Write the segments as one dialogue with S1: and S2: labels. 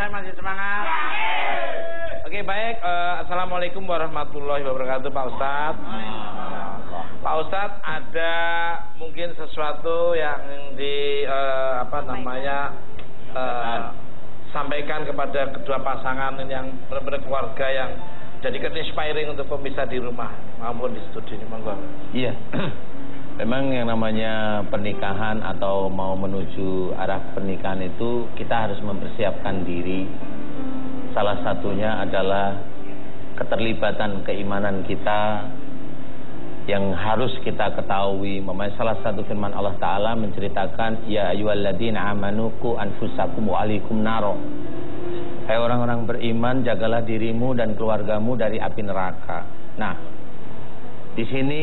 S1: saya masih semangat. Oke, baik. Assalamualaikum warahmatullahi wabarakatuh, Pak Ustadz. Pak Ustadz, ada mungkin sesuatu yang sampaikan kepada kedua pasangan yang berkeluarga yang jadikan inspiring untuk pemirsa di rumah maupun di studi ini, monggo.
S2: Iya. Memang yang namanya pernikahan atau mau menuju arah pernikahan itu kita harus mempersiapkan diri. Salah satunya adalah keterlibatan keimanan kita yang harus kita ketahui. Memang salah satu firman Allah Ta'ala menceritakan, ya ayyuhalladzina amanu qu anfusakum wa ahlikum naro. Hai orang-orang beriman, jagalah dirimu dan keluargamu dari api neraka. Nah, di sini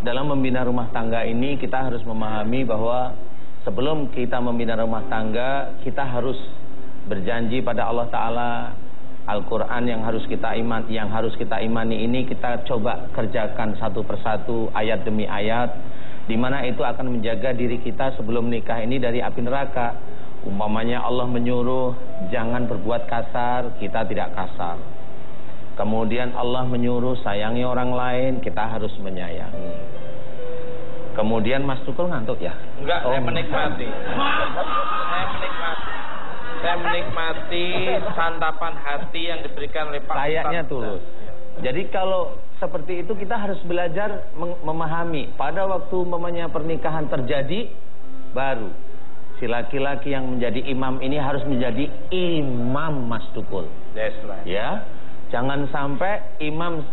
S2: dalam membina rumah tangga ini kita harus memahami bahwa sebelum kita membina rumah tangga, kita harus berjanji pada Allah Ta'ala. Al-Quran yang harus kita imani ini kita coba kerjakan satu persatu, ayat demi ayat, di mana itu akan menjaga diri kita sebelum nikah ini dari api neraka. Umpamanya Allah menyuruh jangan berbuat kasar, kita tidak kasar. Kemudian Allah menyuruh sayangi orang lain, kita harus menyayangi. Kemudian Mas Tukul ngantuk ya?
S1: Enggak, saya menikmati. Saya menikmati santapan hati yang diberikan oleh Pak Ustadz.
S2: Kayaknya tulus. Jadi kalau seperti itu kita harus belajar memahami. Pada waktu mamanya pernikahan terjadi, baru si laki-laki yang menjadi imam ini harus menjadi imam, Mas Tukul.
S1: That's right.
S2: Ya, jangan sampai imam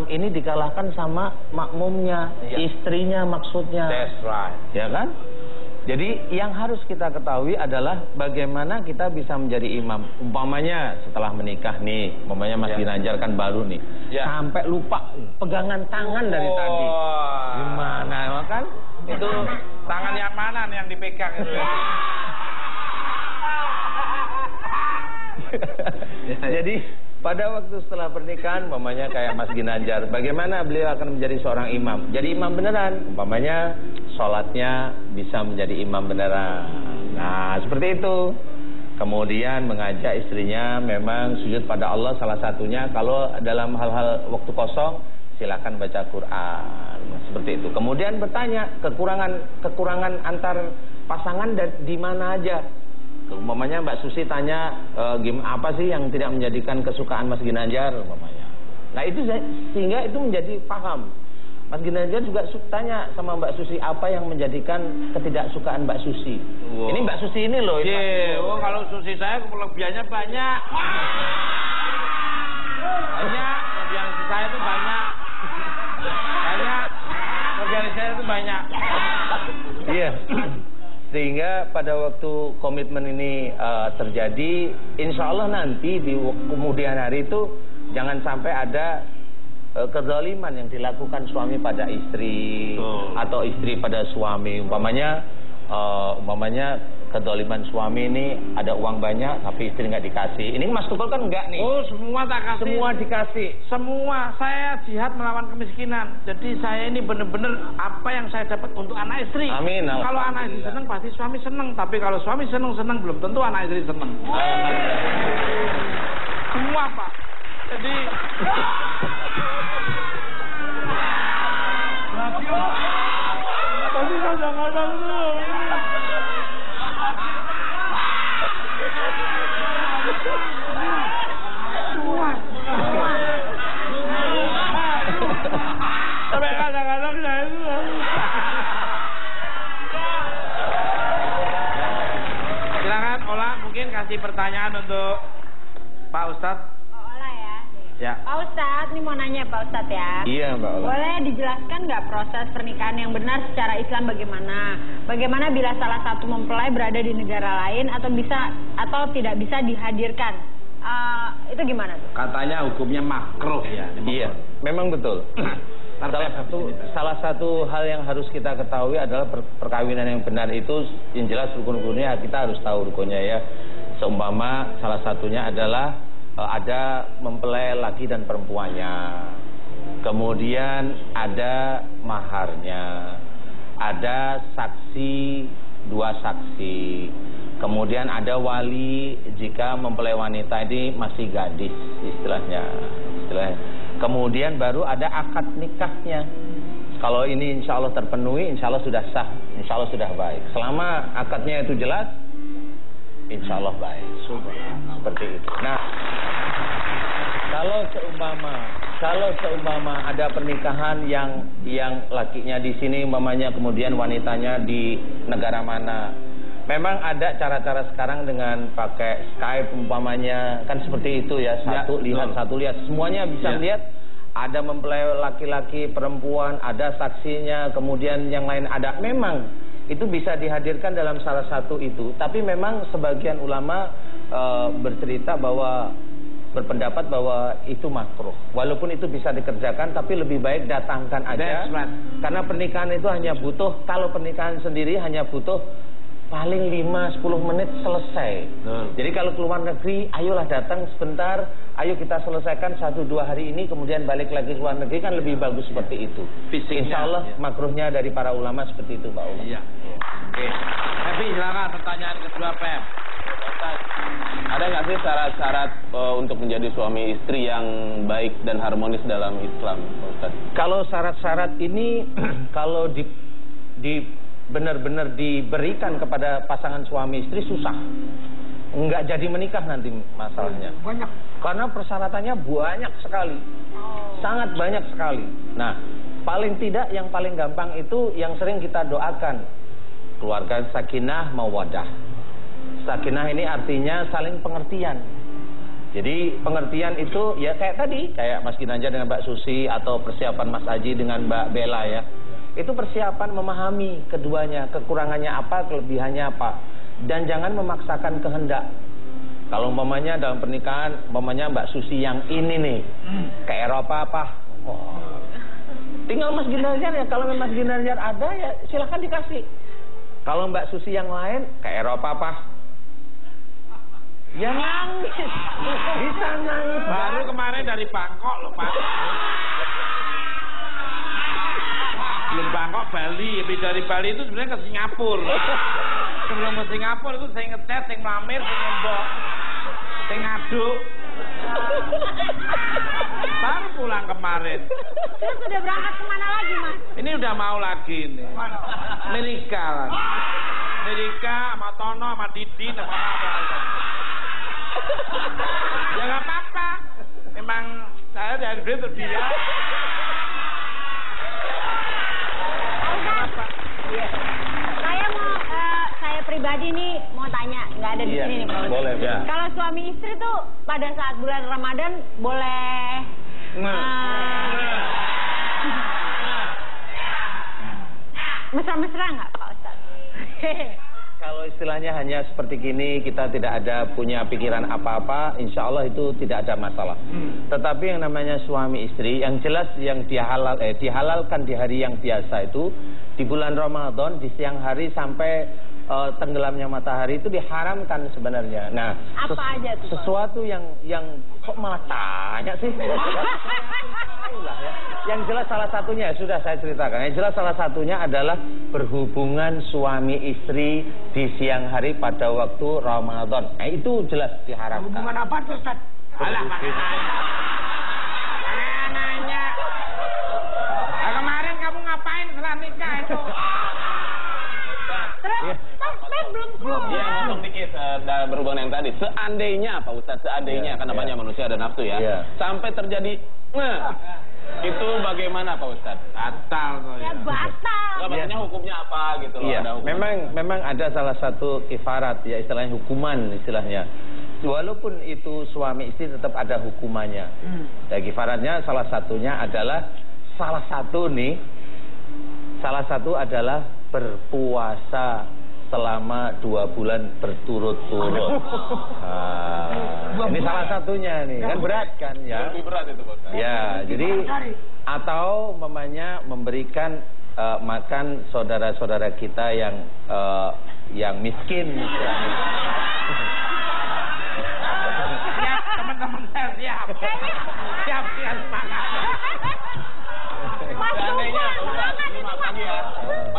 S2: ini dikalahkan sama makmumnya, istrinya maksudnya.
S1: That's right.
S2: Ya kan? Jadi yang harus kita ketahui adalah bagaimana kita bisa menjadi imam. Umpamanya setelah menikah nih, umpamanya Mas Ginanjar kan baru nih, sampai lupa pegangan tangan dari tadi. Gimana kan?
S1: Itu tangan yang mana nih yang dipegang itu?
S2: Jadi pada waktu setelah pernikahan, umpamanya kayak Mas Ginanjar, bagaimana beliau akan menjadi seorang imam? Jadi imam beneran, umpamanya sholatnya bisa menjadi imam beneran. Nah, seperti itu. Kemudian mengajak istrinya memang sujud pada Allah, salah satunya kalau dalam hal-hal waktu kosong silakan baca Quran. Seperti itu. Kemudian bertanya kekurangan antar pasangan di mana aja. Umpamanya Mbak Susi tanya apa sih yang tidak menjadikan kesukaan Mas Ginanjar umpamanya. Nah itu sehingga itu menjadi paham. Mas Ginanjar juga tanya sama Mbak Susi apa yang menjadikan ketidaksukaan Mbak Susi. Ini Mbak Susi ini loh.
S1: Oh kalau Susi saya kelebihannya banyak. Kelebihan saya itu banyak. Kelebihan saya itu banyak.
S2: Iya. Sehingga pada waktu komitmen ini terjadi, insya Allah nanti di kemudian hari itu jangan sampai ada kezaliman yang dilakukan suami pada istri atau istri pada suami. Umpamanya kezaliman suami ini ada uang banyak tapi istri nggak dikasih. Ini Mas Tukul kan enggak nih.
S1: Oh semua tak kasih.
S2: Semua dikasih.
S1: Semua. Saya jihad melawan kemiskinan. Jadi saya ini benar-benar apa yang saya dapat untuk anak istri.
S2: Amin.
S1: Kalau anak istri senang pasti suami senang. Tapi kalau suami senang belum tentu anak istri senang. Semua Pak. Jadi tapi kadang-kadang tuh sampai kadang-kadang saya itu silakan Ola mungkin kasih pertanyaan untuk Pak Ustadz.
S3: Ola ya. Pak Ustadz, ini mau nanya Pak Ustadz ya.
S2: Iya Mbak Ola.
S3: Boleh dijelaskan nggak proses pernikahan yang benar secara Islam bagaimana? Bagaimana bila salah satu mempelai berada di negara lain atau tidak bisa dihadirkan? Itu gimana tuh?
S1: Katanya hukumnya makruh ya.
S2: Iya, memang betul. Salah satu hal yang harus kita ketahui adalah perkawinan yang benar itu yang jelas rukun-rukunnya kita harus tahu rukunnya ya. Seumpama salah satunya adalah ada mempelai laki dan perempuannya. Kemudian ada maharnya. Ada saksi, 2 saksi. Kemudian ada wali jika mempelai wanita ini masih gadis istilahnya. Kemudian baru ada akad nikahnya. Kalau ini insya Allah terpenuhi, insya Allah sudah sah, insya Allah sudah baik. Selama akadnya itu jelas, insya Allah baik. Seperti itu. Nah, kalau seumpama ada pernikahan yang lakinya di sini, umpamanya kemudian wanitanya di negara mana. Memang ada cara-cara sekarang dengan pakai Skype umpamanya, kan seperti itu ya, satu lihat, semuanya bisa lihat. Ada mempelai laki-laki, perempuan, ada saksinya, kemudian yang lain ada. Memang itu bisa dihadirkan dalam salah satu itu. Tapi memang sebagian ulama berpendapat bahwa itu makruh. Walaupun itu bisa dikerjakan, tapi lebih baik datangkan aja. Karena pernikahan itu hanya butuh, kalau pernikahan sendiri hanya butuh paling 5-10 menit selesai. Jadi kalau keluar negeri, ayolah datang sebentar, ayo kita selesaikan 1-2 hari ini, kemudian balik lagi keluar negeri, kan lebih bagus seperti itu. Insya Allah makruhnya dari para ulama seperti itu, Pak Ulama.
S1: Iya. Oke. Tapi silakan pertanyaan kedua, Pep.
S4: Ada nggak sih syarat-syarat untuk menjadi suami istri yang baik dan harmonis dalam Islam, Ustaz?
S2: Kalau syarat-syarat ini kalau benar-benar diberikan kepada pasangan suami istri susah, nggak jadi menikah nanti masalahnya.
S5: Banyak.
S2: Karena persyaratannya banyak sekali, sangat banyak sekali. Nah, paling tidak yang paling gampang itu yang sering kita doakan, keluarga sakinah mawaddah. Sakinah ini artinya saling pengertian. Jadi pengertian itu ya kayak tadi, kayak Mas Ginanjar dengan Mbak Susi, atau persiapan Mas Aji dengan Mbak Bella ya. Itu persiapan memahami keduanya, kekurangannya apa, kelebihannya apa. Dan jangan memaksakan kehendak. Kalau umpamanya dalam pernikahan, umpamanya Mbak Susi yang ini nih, ke Eropa apa? Tinggal Mas Ginanjar ya, kalau Mas Ginanjar ada ya silahkan dikasih. Kalau Mbak Susi yang lain, ke Eropa apa? Ya nangis. Bisa nangis.
S1: Baru kemarin dari Bangkok loh, Pak. Belum Bangkok, Bali. Lebih dari Bali itu sebenarnya ke Singapura. Sebelum ke Singapura itu saya ngechat, saya melamir, saya ngembok, saya ngaduk. Baru pulang kemarin.
S3: Terus sudah berangkat kemana lagi, Mas?
S1: Ini udah mau lagi nih. Amerika lah. Amerika sama Tono, sama Didi, sama apa. Ya nggak apa-apa. Memang saya dari dulu terbiasa.
S3: Saya pribadi nih mau tanya, nggak ada di sini nih Pak.
S2: Boleh, ya.
S3: Kalau suami istri tuh pada saat bulan Ramadan boleh mesra-mesra nggak Pak Ustaz?
S2: Kalau istilahnya hanya seperti gini, kita tidak ada punya pikiran apa-apa, insya Allah itu tidak ada masalah. Tetapi yang namanya suami istri, yang jelas yang dihalalkan di hari yang biasa itu, di bulan Ramadan, di siang hari sampai tenggelamnya matahari itu diharamkan sebenarnya. Nah,
S3: apa aja tuh,
S2: sesuatu yang kok malah tanya sih? Yang jelas salah satunya sudah saya ceritakan. Yang jelas salah satunya adalah berhubungan suami istri di siang hari pada waktu Ramadan. Itu jelas diharamkan.
S5: Hubungan apa tuh, Ustaz?
S1: Alah, nanya. Nah, kemarin kamu ngapain setelah nikah itu?
S3: Terus, belum
S4: Ya, ngomong dikit berhubungan yang tadi. Seandainya Pak Ustaz, seandainya kan namanya manusia ada nafsu ya. Sampai terjadi itu bagaimana Pak Ustaz?
S1: Batal kok ya.
S3: Batal.
S4: Enggak, maksudnya hukumnya apa gitu loh?
S2: Iya,
S4: ada
S2: memang ada salah satu kifarat ya, istilahnya hukuman istilahnya. Walaupun itu suami istri tetap ada hukumannya. Dan kifaratnya salah satunya adalah salah satu adalah berpuasa selama 2 bulan berturut-turut. Ini salah satunya nih, kan berat kan ya?
S4: Lebih berat itu Pak Ustaz.
S2: Ya, jadi atau memberikan makan saudara-saudara kita yang miskin misalnya.
S1: Siap, teman-teman saya siap. Siap semangat.
S4: Seandainya Pak Ustaz, ini maaf lagi ya.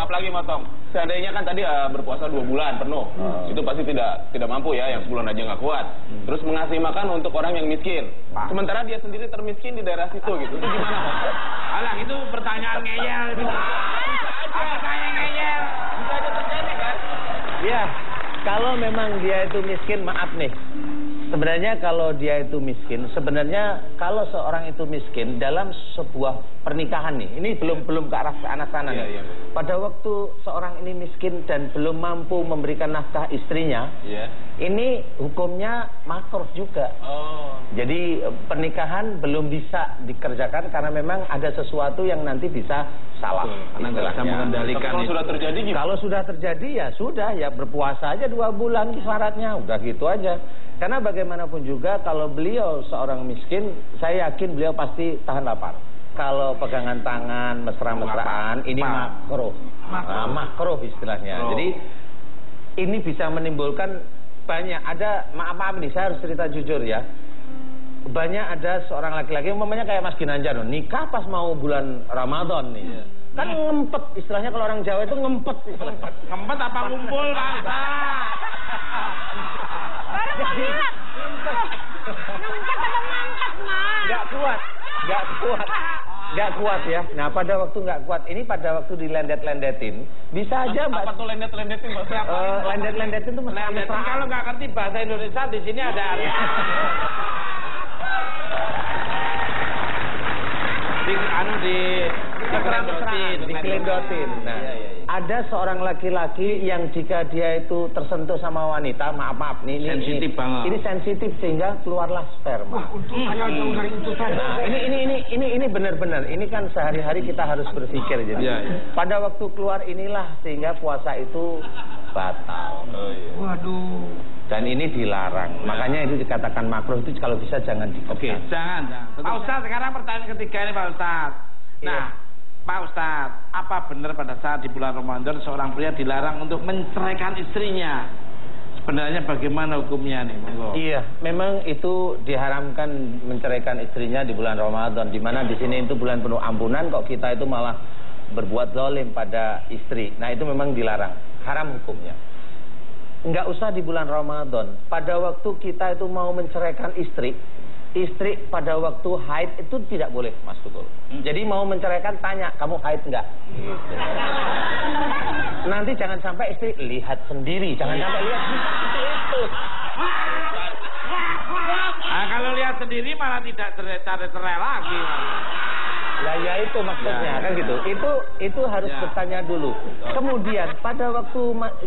S4: maaf lagi motong. Seandainya kan tadi berpuasa 2 bulan penuh, itu pasti tidak mampu ya, yang sebulan aja nggak kuat. Terus mengasih makan untuk orang yang miskin. Sementara dia sendiri termiskin di daerah situ gitu. Itu gimana, Pak?
S1: Alah, itu pertanyaan ngeyel. Pertanyaan ngeyel.
S4: Bisa aja terjadi kan?
S2: Iya, kalau memang dia itu miskin, maaf nih. Sebenarnya kalau dia itu miskin, sebenarnya kalau seorang itu miskin dalam sebuah pernikahan nih, ini belum ke arah sana nih. Pada waktu seorang ini miskin dan belum mampu memberikan nafkah istrinya, ini hukumnya makruh juga. Jadi pernikahan belum bisa dikerjakan karena memang ada sesuatu yang nanti bisa salah.
S1: Karena nggak bisa mengendalikan.
S4: Kalau sudah terjadi gimana?
S2: Kalau sudah terjadi ya sudah, ya berpuasa aja 2 bulan syaratnya, udah gitu aja. Karena bagaimanapun juga kalau beliau seorang miskin, saya yakin beliau pasti tahan lapar. Kalau pegangan tangan, mesra-mesraan, ini makruh. Makruh istilahnya. Jadi ini bisa menimbulkan banyak. Ada, maaf nih, saya harus cerita jujur ya. Banyak ada seorang laki-laki, umpamanya kayak Mas Ginanjar, nikah pas mau bulan Ramadan nih. Kan ngempet, istilahnya kalau orang Jawa itu ngempet.
S1: Ngempet apa ngumpul, Pak?
S3: Baru mau bilang. Ngempet atau ngangkat, Mas?
S2: Gak kuat ya. Nah, pada waktu gak kuat, ini pada waktu dilendet-lendetin, bisa aja Mbak.
S4: Apa tuh lendet-lendetin, Mbak?
S2: Lendet-lendetin tuh mesra-mesraan.
S1: Kalau nggak ngerti bahasa Indonesia, di sini ada artinya.
S2: Dikelendotin. Nah, ada seorang laki-laki yang jika dia itu tersentuh sama wanita, maaf nih,
S1: sensitif banget.
S2: Ini sensitif sehingga keluarlah sperma.
S5: Saya jauh dari itu saya.
S2: Nah, ini benar-benar. Ini kan sehari-hari kita harus berpikir jadi. Pada waktu keluar inilah sehingga puasa itu batal.
S5: Waduh.
S2: Dan ini dilarang. Makanya itu dikatakan makruh, itu kalau bisa jangan dikerjakan.
S1: Jangan. Pak Ustadz, sekarang pertanyaan ketiga ini Pak Ustadz. Nah, Pak Ustadz, apa benar pada saat di bulan Ramadan seorang pria dilarang untuk menceraikan istrinya? Sebenarnya bagaimana hukumnya nih, monggo?
S2: Iya, memang itu diharamkan menceraikan istrinya di bulan Ramadan, di mana di sini itu bulan penuh ampunan, kok kita itu malah berbuat zalim pada istri. Nah, itu memang dilarang, haram hukumnya. Enggak usah di bulan Ramadan. Pada waktu kita itu mau menceraikan istri pada waktu haid itu tidak boleh, Mas Tukul. Jadi mau menceraikan tanya, kamu haid enggak? Gitu. Nanti jangan sampai istri lihat sendiri, jangan sampai lihat itu.
S1: Nah, kalau lihat sendiri malah tidak cerai lagi.
S2: Lah ya itu maksudnya kan gitu. Itu harus bertanya dulu. Kemudian pada waktu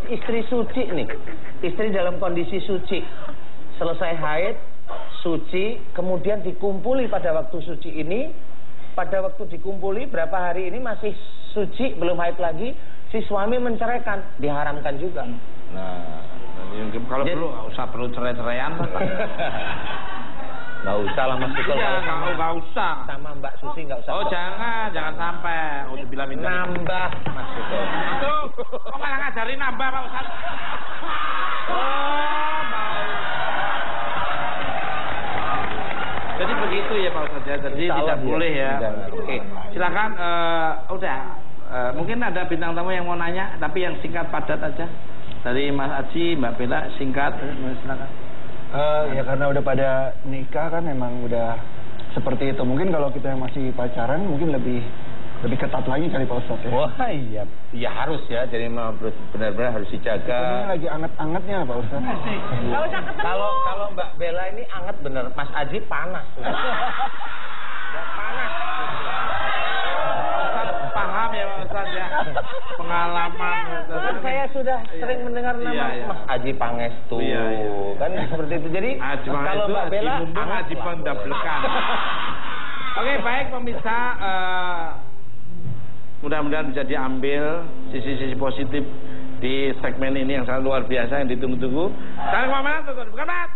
S2: istri suci nih, istri dalam kondisi suci, selesai haid, suci, kemudian dikumpuli pada waktu suci ini, pada waktu dikumpuli berapa hari ini masih suci, belum haid lagi, si suami menceraikan, diharamkan juga.
S1: Nah, kalau perlu cerai-ceraian.
S2: Nggak usah lah Mas Tukul.
S1: Iya, nggak usah.
S2: Sama Mbak Susi nggak usah.
S1: Oh jangan sampai. Udah bilang
S2: nambah Mas Tukul.
S1: Tuh, kok malah ngajarin nambah Pak Ustadz? Oh, mau. Jadi begitu ya Pak Ustadz ya. Jadi tidak boleh ya. Oke, silakan. Mungkin ada bintang tamu yang mau nanya, tapi yang singkat padat aja. Dari Mas Aji, Mbak Bella, singkat. Silakan.
S5: Ya karena udah pada nikah kan memang udah seperti itu. Mungkin kalau kita yang masih pacaran mungkin lebih ketat lagi kali Pak Ustadz ya.
S2: Wah iya, ya harus ya. Jadi benar-benar harus dijaga.
S5: Ini lagi anget-angetnya Pak Ustadz.
S3: Nggak usah ketemu.
S2: Kalau Mbak Bella ini anget bener, Mas Aji panas. Panas.
S1: Ustadz paham ya Pak Ustadz ya. Pengalaman.
S2: Kan saya sudah sering mendengar nama Mas Aji Pangestu. Kan seperti itu. Jadi kalau Mbak Bella
S1: Aji Pandablekan. Oke, baik pemirsa, mudah-mudahan bisa diambil sisi-sisi positif di segmen ini yang sangat luar biasa yang ditunggu-tunggu. Salam hormat, bukan Mas.